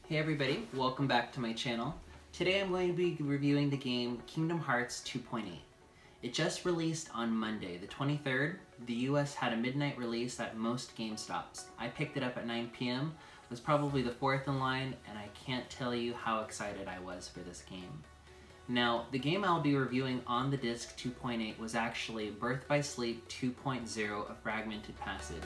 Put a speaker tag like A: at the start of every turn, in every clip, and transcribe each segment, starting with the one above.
A: Hey everybody, welcome back to my channel. Today I'm going to be reviewing the game Kingdom Hearts 2.8. It just released on Monday, the 23rd. The US had a midnight release at most GameStops. I picked it up at 9 p.m., was probably the fourth in line, and I can't tell you how excited I was for this game. Now, the game I'll be reviewing on the disc 2.8 was actually Birth by Sleep 2.0, A Fragmented Passage.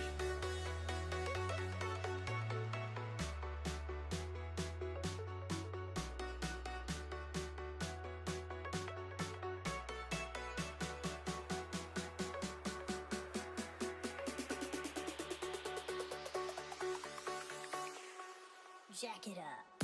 B: Jack it up.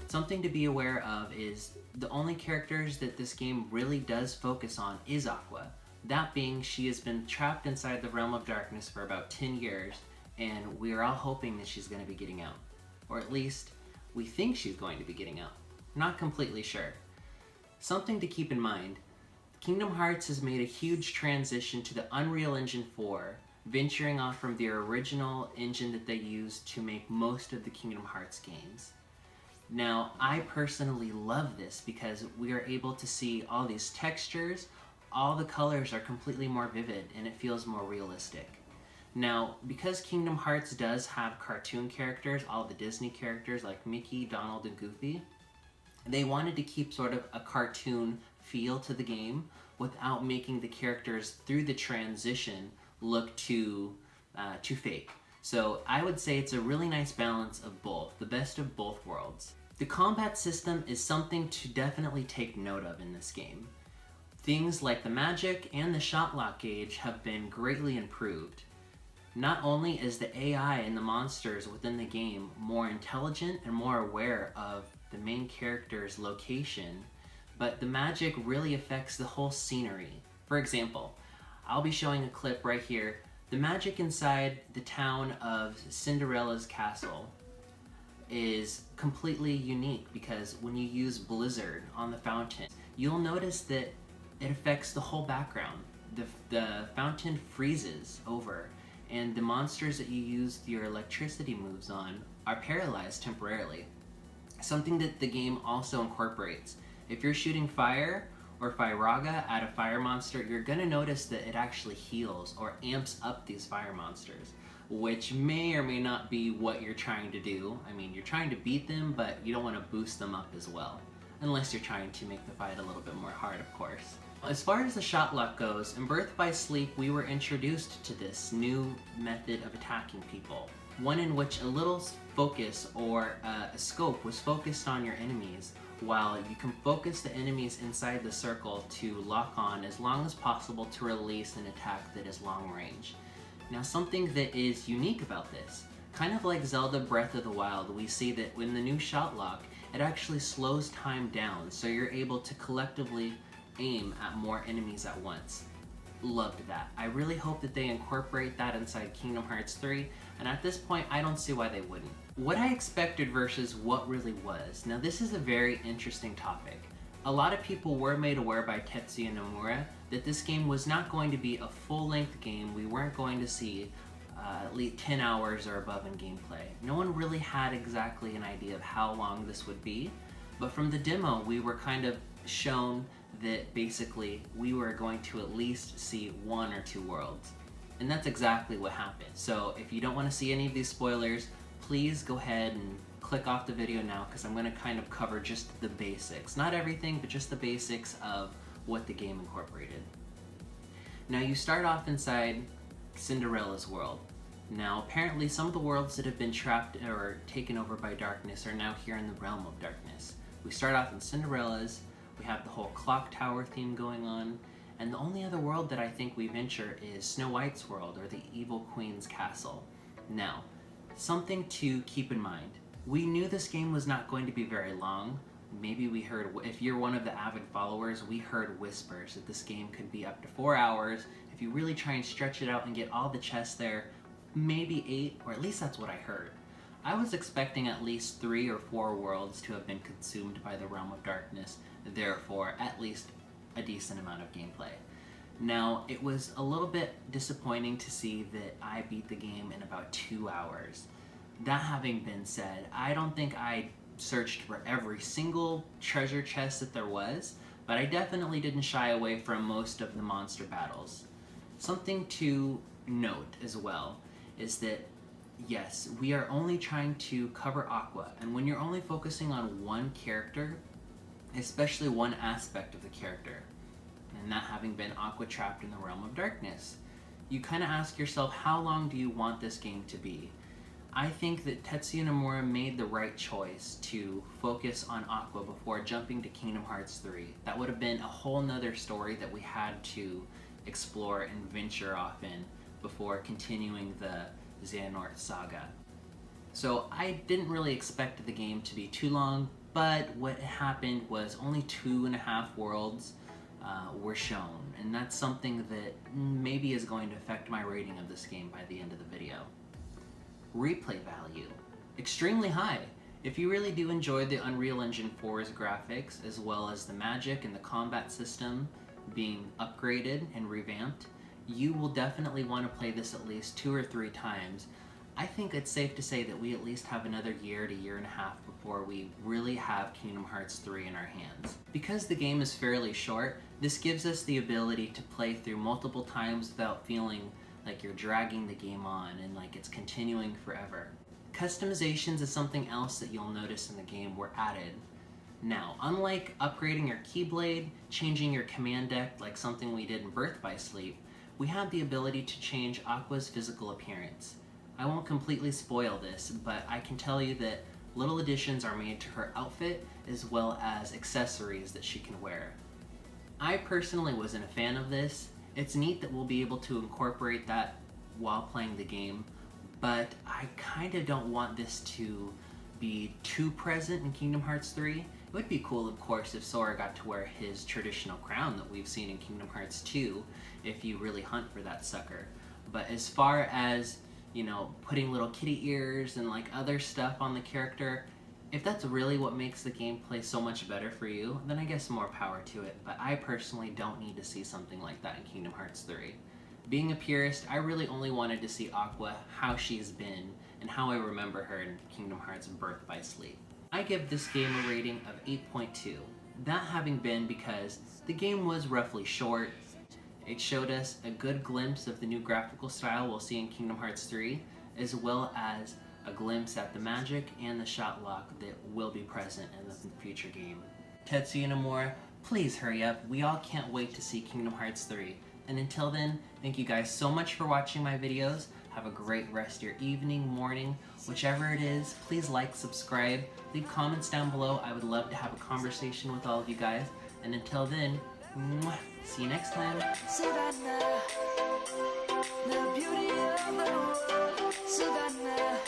A: Something to be aware of is the only characters that this game really does focus on is Aqua. That being, she has been trapped inside the Realm of Darkness for about 10 years, and we are all hoping that she's going to be getting out. Or at least, we think she's going to be getting out. Not completely sure. Something to keep in mind, Kingdom Hearts has made a huge transition to the Unreal Engine 4, venturing off from the original engine that they used to make most of the Kingdom Hearts games. Now, I personally love this because we are able to see all these textures, all the colors are completely more vivid, and it feels more realistic. Now, because Kingdom Hearts does have cartoon characters, all the Disney characters like Mickey, Donald, and Goofy, they wanted to keep sort of a cartoon feel to the game without making the characters through the transition look too fake. So I would say it's a really nice balance of both, the best of both worlds. The combat system is something to definitely take note of in this game. Things like the magic and the shot lock gauge have been greatly improved. Not only is the AI and the monsters within the game more intelligent and more aware of the main character's location, but the magic really affects the whole scenery. For example, I'll be showing a clip right here. The magic inside the town of Cinderella's castle is completely unique because when you use Blizzard on the fountain, you'll notice that it affects the whole background. The fountain freezes over, and the monsters that you use your electricity moves on are paralyzed temporarily. Something that the game also incorporates. If you're shooting fire or Firaga at a fire monster, you're gonna notice that it actually heals or amps up these fire monsters, which may or may not be what you're trying to do. I mean, you're trying to beat them, but you don't want to boost them up as well. Unless you're trying to make the fight a little bit more hard, of course. As far as the shot lock goes, in Birth by Sleep we were introduced to this new method of attacking people. One in which a little focus or a scope was focused on your enemies, while you can focus the enemies inside the circle to lock on as long as possible to release an attack that is long range. Now, something that is unique about this, kind of like Zelda Breath of the Wild, we see that when the new shot lock, it actually slows time down, so you're able to collectively aim at more enemies at once. Loved that. I really hope that they incorporate that inside Kingdom Hearts 3, and at this point I don't see why they wouldn't. What I expected versus what really was. Now, this is a very interesting topic. A lot of people were made aware by Tetsuya Nomura that this game was not going to be a full-length game. We weren't going to see at least 10 hours or above in gameplay. No one really had exactly an idea of how long this would be, but from the demo we were kind of shown that basically we were going to at least see 1 or 2 worlds. And that's exactly what happened. So if you don't want to see any of these spoilers, please go ahead and click off the video now, because I'm going to kind of cover just the basics. Not everything, but just the basics of what the game incorporated. Now, you start off inside Cinderella's world. Now, apparently some of the worlds that have been trapped or taken over by darkness are now here in the Realm of Darkness. We start off in Cinderella's. We have the whole clock tower theme going on, and the only other world that I think we venture is Snow White's world, or the Evil Queen's castle. Now, something to keep in mind. We knew this game was not going to be very long. Maybe we heard, if you're one of the avid followers, we heard whispers that this game could be up to 4 hours. If you really try and stretch it out and get all the chests there, maybe 8, or at least that's what I heard. I was expecting at least 3 or 4 worlds to have been consumed by the Realm of Darkness. therefore at least a decent amount of gameplay. Now, it was a little bit disappointing to see that I beat the game in about 2 hours. That having been said, I don't think I searched for every single treasure chest that there was, but I definitely didn't shy away from most of the monster battles. Something to note as well is that, yes, we are only trying to cover Aqua, and when you're only focusing on one character, especially one aspect of the character, and that having been Aqua trapped in the realm of darkness, you kind of ask yourself, how long do you want this game to be? I think that Tetsuya Nomura made the right choice to focus on Aqua before jumping to Kingdom Hearts 3. That would have been a whole nother story that we had to explore and venture off in before continuing the Xehanort saga. So I didn't really expect the game to be too long, but what happened was only 2.5 worlds were shown, and that's something that maybe is going to affect my rating of this game by the end of the video. Replay value, extremely high. If you really do enjoy the Unreal Engine 4's graphics, as well as the magic and the combat system being upgraded and revamped, you will definitely want to play this at least 2 or 3 times. I think it's safe to say that we at least have another year to year and a half before we really have Kingdom Hearts 3 in our hands. Because the game is fairly short, this gives us the ability to play through multiple times without feeling like you're dragging the game on and like it's continuing forever. Customizations is something else that you'll notice in the game were added. Now, unlike upgrading your Keyblade, changing your command deck like something we did in Birth by Sleep, we have the ability to change Aqua's physical appearance. I won't completely spoil this, but I can tell you that little additions are made to her outfit as well as accessories that she can wear. I personally wasn't a fan of this. It's neat that we'll be able to incorporate that while playing the game, but I kind of don't want this to be too present in Kingdom Hearts 3. It would be cool, of course, if Sora got to wear his traditional crown that we've seen in Kingdom Hearts 2, if you really hunt for that sucker. But as far as, you know, putting little kitty ears and like other stuff on the character, if that's really what makes the gameplay so much better for you, then I guess more power to it, but I personally don't need to see something like that in Kingdom Hearts 3. Being a purist, I really only wanted to see Aqua, how she's been, and how I remember her in Kingdom Hearts Birth by Sleep. I give this game a rating of 8.2. That having been because the game was roughly short, it showed us a good glimpse of the new graphical style we'll see in Kingdom Hearts 3, as well as a glimpse at the magic and the shot lock that will be present in the future game. Tetsuya Nomura, please hurry up. We all can't wait to see Kingdom Hearts 3. And until then, thank you guys so much for watching my videos. Have a great rest of your evening, morning, whichever it is. Please like, subscribe, leave comments down below. I would love to have a conversation with all of you guys. And until then, mwah, see you next time.
C: Savannah, the beauty of the world, Savannah.